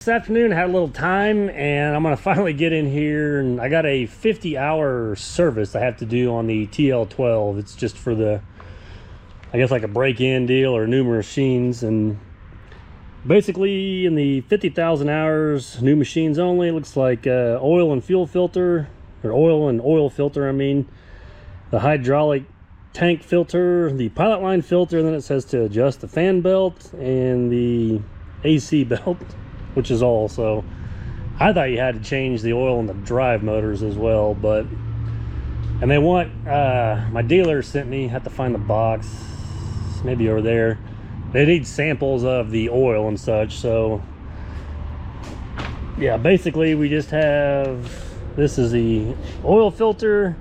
This afternoon I had a little time and I'm gonna finally get in here, and I got a 50-hour service I have to do on the TL12. It's just for the, I guess, like a break-in deal or new machines. And basically in the 50,000 hours, new machines only, it looks like oil and fuel filter, or oil and oil filter, I mean, the hydraulic tank filter, the pilot line filter, and then it says to adjust the fan belt and the AC belt, which is all. So I thought you had to change the oil in the drive motors as well. But, and they want, my dealer sent me, have to find the box, maybe over there. They need samples of the oil and such. So yeah, basically we just have, this is the oil filter,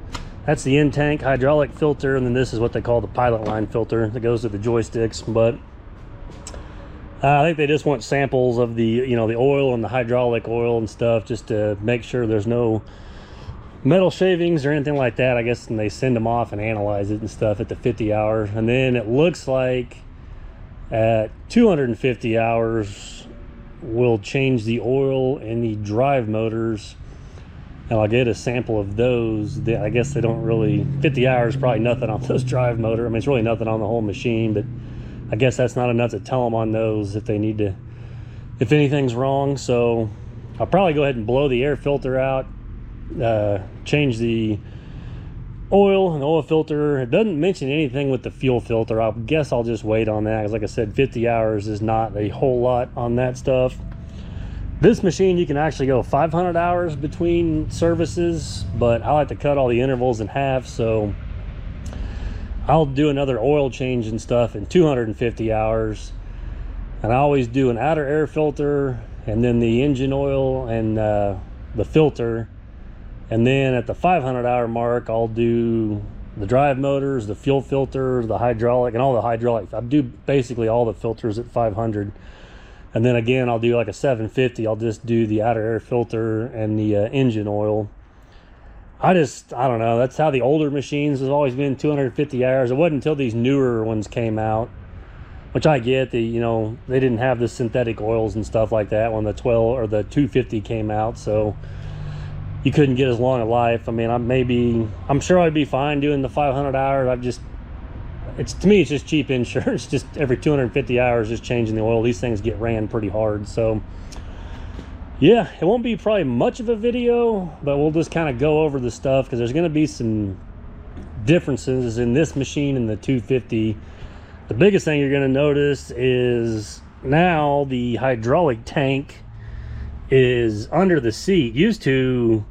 that's the in-tank hydraulic filter, and then this is what they call the pilot line filter that goes to the joysticks. But I think they just want samples of the, you know, the oil and the hydraulic oil and stuff, just to make sure there's no metal shavings or anything like that, I guess. And they send them off and analyze it and stuff at the 50 hour. And then it looks like at 250 hours, we'll change the oil in the drive motors, and I'll get a sample of those. I guess they don't really, 50 hours, probably nothing on those drive motor. I mean, it's really nothing on the whole machine, but I guess that's not enough to tell them on those if they need to, if anything's wrong. So I'll probably go ahead and blow the air filter out, change the oil and the oil filter. It doesn't mention anything with the fuel filter. I guess I'll just wait on that, because like I said, 50 hours is not a whole lot on that stuff. This machine, you can actually go 500 hours between services, but I like to cut all the intervals in half, so I'll do another oil change and stuff in 250 hours. And I always do an outer air filter, and then the engine oil and the filter. And then at the 500 hour mark, I'll do the drive motors, the fuel filter, the hydraulic, and all the hydraulic. I do basically all the filters at 500. And then again, I'll do like a 750. I'll just do the outer air filter and the engine oil. I don't know, that's how the older machines has always been, 250 hours. It wasn't until these newer ones came out, which I get, you know, they didn't have the synthetic oils and stuff like that when the 12 or the 250 came out, so you couldn't get as long a life. I mean, I'm sure I'd be fine doing the 500 hours. To me, it's just cheap insurance. Just every 250 hours, just changing the oil. These things get ran pretty hard. So yeah, it won't be probably much of a video, but we'll just kind of go over the stuff, because there's going to be some differences in this machine and the 250. The biggest thing you're going to notice is now the hydraulic tank is under the seat. Used to,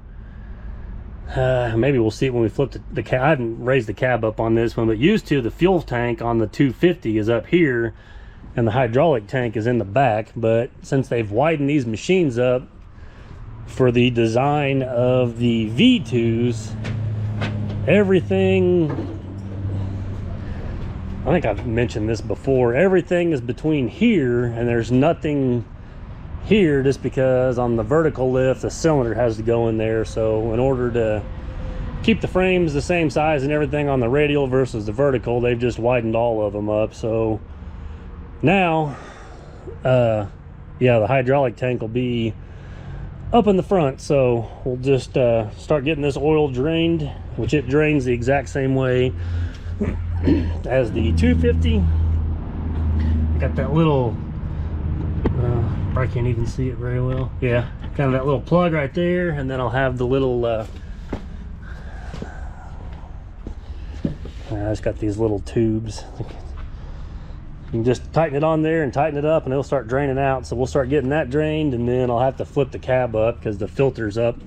maybe we'll see it when we flip the cab. I haven't raised the cab up on this one, but used to, the fuel tank on the 250 is up here and the hydraulic tank is in the back. But since they've widened these machines up for the design of the V2s, everything, I think I've mentioned this before, everything is between here, and there's nothing here, just because on the vertical lift the cylinder has to go in there. So in order to keep the frames the same size and everything on the radial versus the vertical, they've just widened all of them up. So now yeah, the hydraulic tank will be up in the front. So we'll just start getting this oil drained, which it drains the exact same way as the 250. I got that little I can't even see it very well. Yeah, kind of that little plug right there, and then I'll have the little I just got these little tubes. You can just tighten it on there and tighten it up, and it'll start draining out. So we'll start getting that drained, and then I'll have to flip the cab up because the filter's up.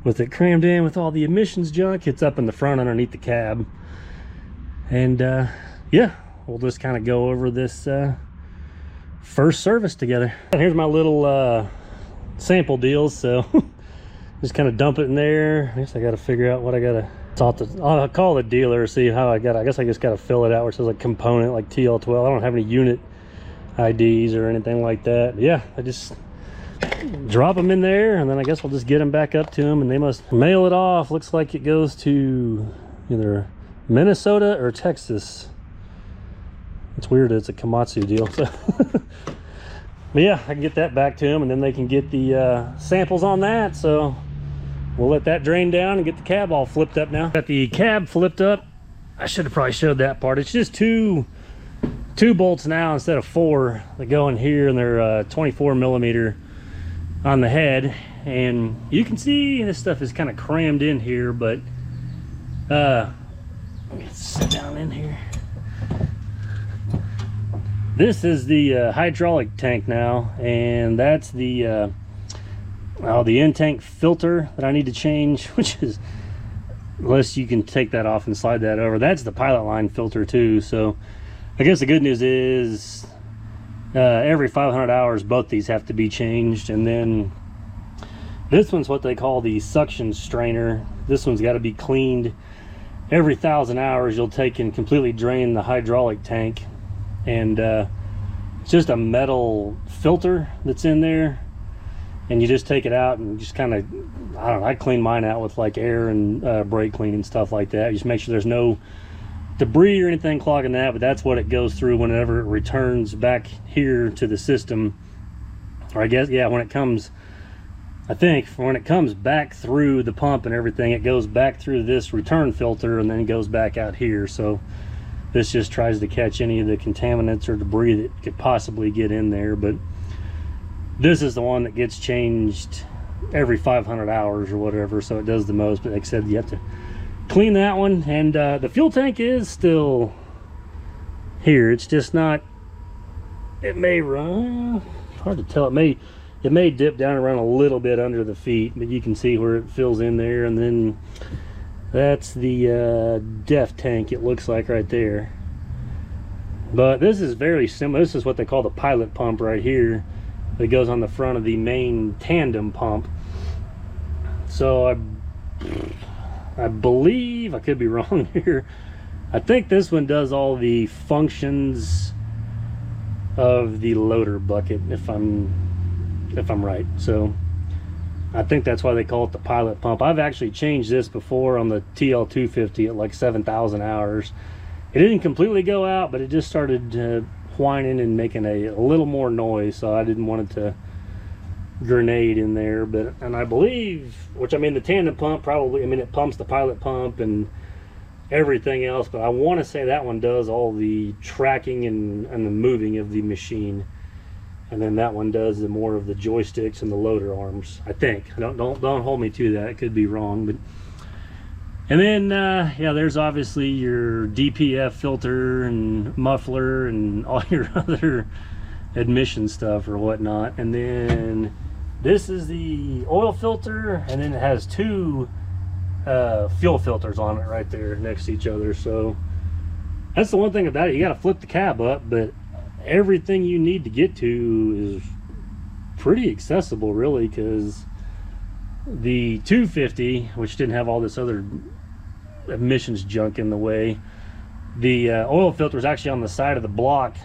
With it crammed in with all the emissions junk, it's up in the front underneath the cab. And yeah, we'll just kind of go over this first service together. And here's my little sample deals. So just kind of dump it in there. I guess I got to figure out what I got to I'll call the dealer, see how I guess I just got to fill it out where it says like component, like TL12. I don't have any unit IDs or anything like that. But yeah, I just drop them in there, and then I guess I'll just get them back up to them, and they must mail it off. Looks like it goes to either Minnesota or Texas. It's weird, it's a Komatsu deal. So But yeah, I can get that back to them, and then they can get the samples on that. So we'll let that drain down and get the cab all flipped up now. Got the cab flipped up. I should have probably showed that part. It's just two bolts now instead of 4 that go in here, and they're 24 millimeter on the head. And you can see this stuff is kind of crammed in here, but let me sit down in here. This is the hydraulic tank now, and that's the in-tank filter that I need to change, which is, unless you can take that off and slide that over, that's the pilot line filter too. So I guess the good news is every 500 hours both these have to be changed. And then this one's what they call the suction strainer. This one's got to be cleaned every 1,000 hours. You'll take and completely drain the hydraulic tank, and it's just a metal filter that's in there, and you just take it out and just kind of, I don't know, I clean mine out with like air and brake clean and stuff like that. Just make sure there's no debris or anything clogging that, but that's what it goes through whenever it returns back here to the system. Or I guess, yeah, when it comes, I think when it comes back through the pump and everything, it goes back through this return filter and then goes back out here. So this just tries to catch any of the contaminants or debris that could possibly get in there. But this is the one that gets changed every 500 hours or whatever, so it does the most. But like I said, you have to clean that one. And the fuel tank is still here. It's just not, it may run, hard to tell. It may dip down around a little bit under the feet, but you can see where it fills in there. And then that's the def tank, it looks like, right there. But this is very similar. This is what they call the pilot pump right here. It goes on the front of the main tandem pump. So I believe, I could be wrong here, I think this one does all the functions of the loader bucket, if I'm right. So I think that's why they call it the pilot pump. I've actually changed this before on the TL250 at like 7,000 hours. It didn't completely go out, but it just started whining and making a little more noise, so I didn't want it to grenade in there. But, and I believe, which I mean, the tandem pump probably, I mean, it pumps the pilot pump and everything else, but I want to say that one does all the tracking and the moving of the machine. And then that one does the more of the joysticks and the loader arms, I think. Don't hold me to that, it could be wrong. But and then yeah, there's obviously your DPF filter and muffler and all your other admission stuff or whatnot. And then this is the oil filter, and then it has 2 fuel filters on it right there next to each other. So that's the one thing about it, you got to flip the cab up, but everything you need to get to is pretty accessible, really, because the 250, which didn't have all this other emissions junk in the way, the oil filter is actually on the side of the block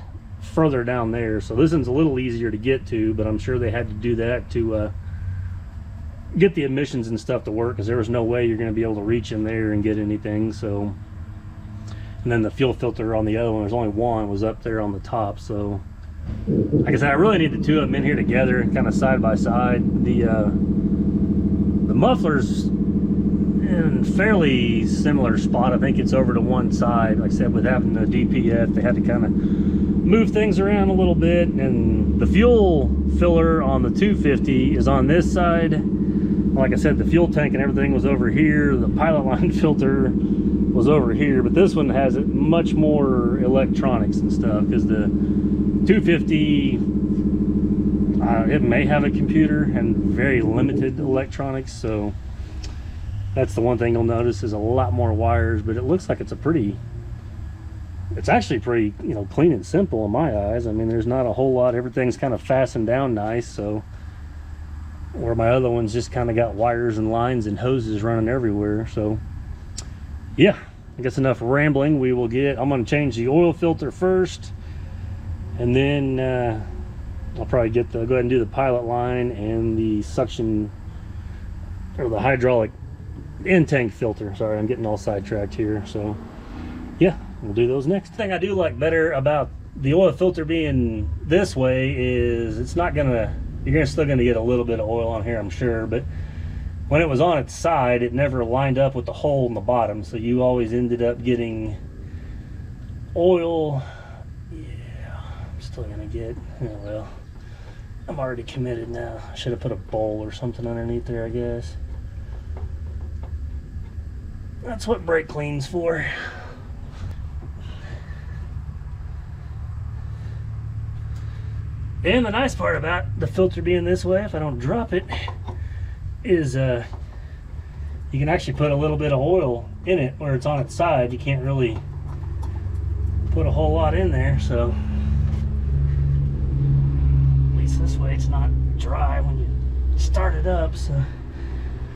further down there. So this one's a little easier to get to, but I'm sure they had to do that to get the emissions and stuff to work, because there was no way you're going to be able to reach in there and get anything. So, and then the fuel filter on the other one, there's only one, was up there on the top. So like I said, I really need the 2 of them in here together and kind of side by side. The muffler's in fairly similar spot. I think it's over to one side. Like I said, with having the DPF, they had to kind of move things around a little bit. And the fuel filler on the 250 is on this side. Like I said, the fuel tank and everything was over here. The pilot line filter was over here, but this one has much more electronics and stuff, because the 250 it may have a computer and very limited electronics. So that's the one thing you'll notice, is a lot more wires, but it looks like it's actually pretty, you know, clean and simple in my eyes. I mean, there's not a whole lot, everything's kind of fastened down nice. So where my other ones just kind of got wires and lines and hoses running everywhere. So yeah, I guess enough rambling. I'm going to change the oil filter first, and then I'll probably go ahead and do the pilot line and the suction, or the hydraulic in-tank filter. Sorry, I'm getting all sidetracked here. So yeah, we'll do those next. The thing I do like better about the oil filter being this way is it's not gonna, you're still gonna get a little bit of oil on here, I'm sure, but when it was on its side, it never lined up with the hole in the bottom, so you always ended up getting oil. Yeah, I'm still gonna get, oh well, I'm already committed now. I should have put a bowl or something underneath there, I guess. That's what brake clean's for. And the nice part about the filter being this way, if I don't drop it, is you can actually put a little bit of oil in it where it's on its side. You can't really put a whole lot in there, so at least this way it's not dry when you start it up. So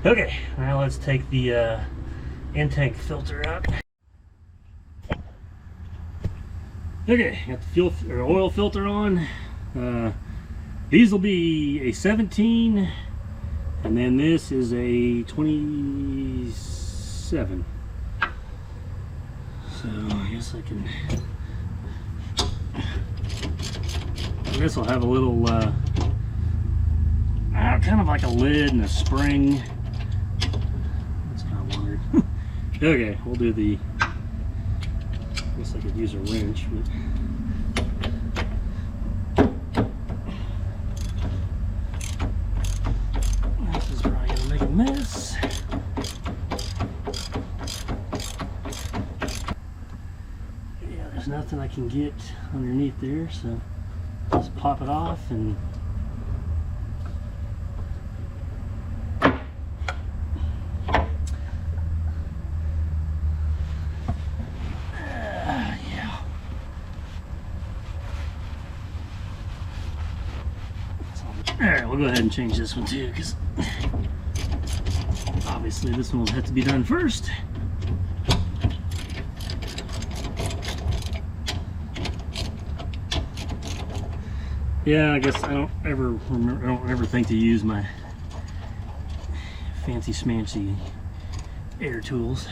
okay, now let's take the in-tank filter out. Okay, got the fuel or oil filter on. These will be a 17, and then this is a 27. So I guess I can. This will have a little kind of like a lid and a spring. That's kind of weird. Okay, we'll do the. I guess I could use a wrench, but. Mess. Yeah, there's nothing I can get underneath there, so just pop it off and yeah. Alright, we'll go ahead and change this one too, because obviously this one will have to be done first. Yeah, I guess I don't ever think to use my fancy smancy air tools.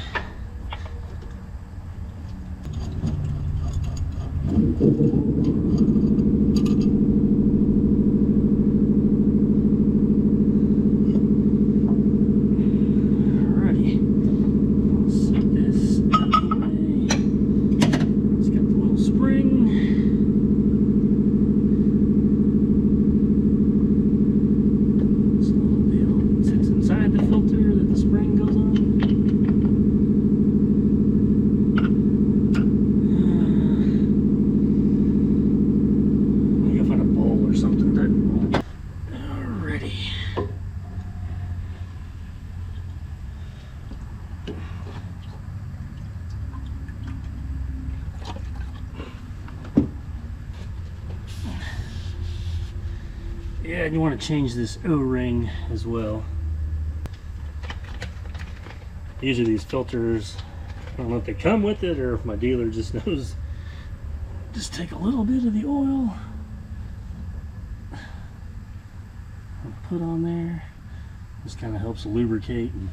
Yeah, and you want to change this O-ring as well. Usually these filters, I don't know if they come with it or if my dealer just knows. Just take a little bit of the oil and put on there. This kind of helps lubricate. And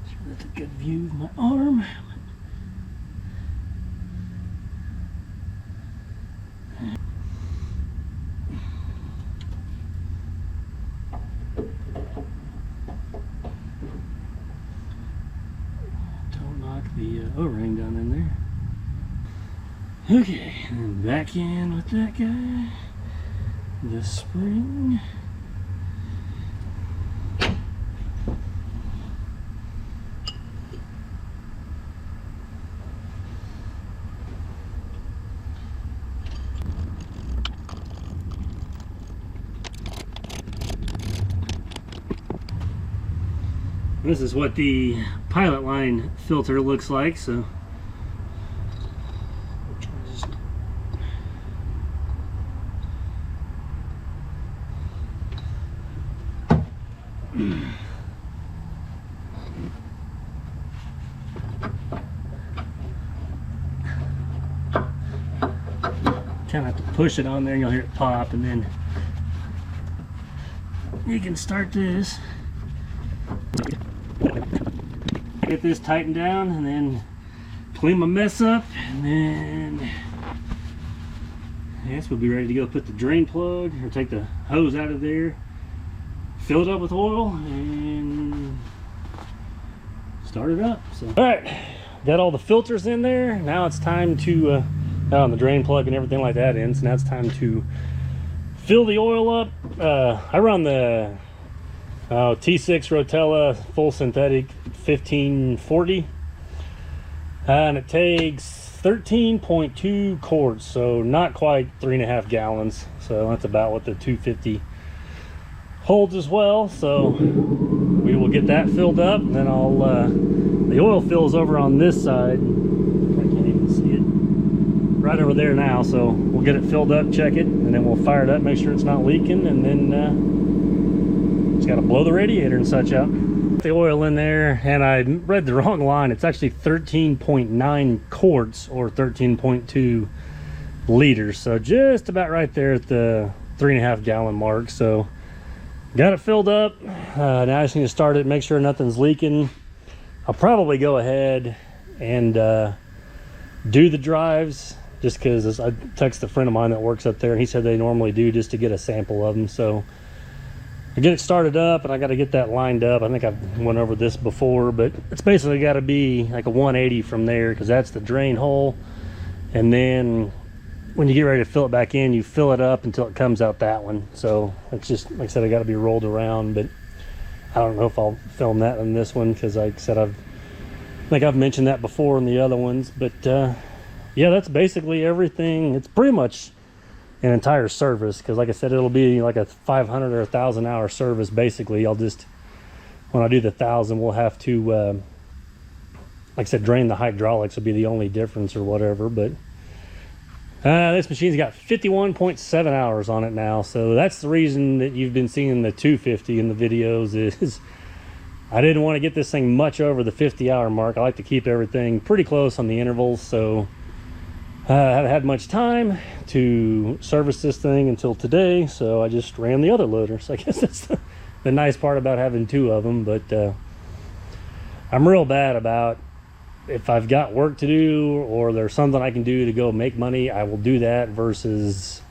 sure that's a good view of my arm. The O-ring down in there. Okay, and then back in with that guy. The spring. This is what the pilot line filter looks like, so kind of have to push it on there and you'll hear it pop, and then you can start this. get this tightened down and then clean my mess up, and then I guess we'll be ready to go put the drain plug or take the hose out of there, fill it up with oil, and start it up. So, all right, got all the filters in there. Now it's time to on the drain plug and everything like that in. So now it's time to fill the oil up. I run the T6 Rotella full synthetic 1540, and it takes 13.2 quarts, so not quite 3.5 gallons. So that's about what the 250 holds as well. So we will get that filled up, and then I'll the oil fills over on this side. I can't even see it right over there now, so we'll get it filled up, check it, and then we'll fire it up, make sure it's not leaking, and then just got to blow the radiator and such out. The oil in there, and I read the wrong line. It's actually 13.9 quarts or 13.2 liters, so just about right there at the 3.5 gallon mark. So got it filled up. Now I just need to start it, make sure nothing's leaking. I'll probably go ahead and do the drives, just because I texted a friend of mine that works up there, and he said they normally do, just to get a sample of them. So I get it started up, and I got to get that lined up. I think I've went over this before, but it's basically got to be like a 180 from there, because that's the drain hole. And then when you get ready to fill it back in, you fill it up until it comes out that one. So it's just, like I said, I got to be rolled around, but I don't know if I'll film that in this one, because like I said, I think I've mentioned that before in the other ones. But yeah, that's basically everything. It's pretty much an entire service, because like I said, it'll be like a 500 or 1,000 hour service. Basically, I'll just, when I do the 1,000, we'll have to like I said, drain the hydraulics will be the only difference or whatever. But this machine's got 51.7 hours on it now, so that's the reason that you've been seeing the 250 in the videos. Is I didn't want to get this thing much over the 50-hour mark. I like to keep everything pretty close on the intervals, so I haven't had much time to service this thing until today, so I just ran the other loader. So I guess that's the nice part about having two of them. But I'm real bad about, if I've got work to do or there's something I can do to go make money, I will do that, versus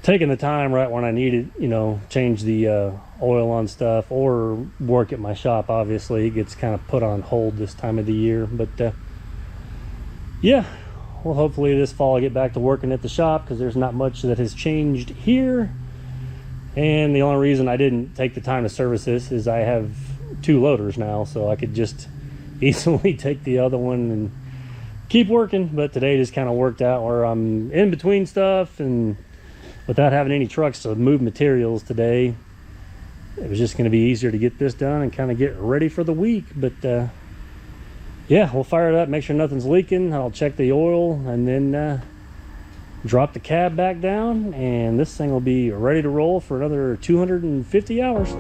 taking the time right when I need it, you know, change the oil on stuff or work at my shop. Obviously it gets kind of put on hold this time of the year. But yeah, well, hopefully this fall I get back to working at the shop, because there's not much that has changed here. And the only reason I didn't take the time to service this is I have two loaders now, so I could just easily take the other one and keep working. But today just kind of worked out where I'm in between stuff, and without having any trucks to move materials today, it was just going to be easier to get this done and kind of get ready for the week. But yeah, we'll fire it up, make sure nothing's leaking. I'll check the oil, and then drop the cab back down, and this thing will be ready to roll for another 250 hours.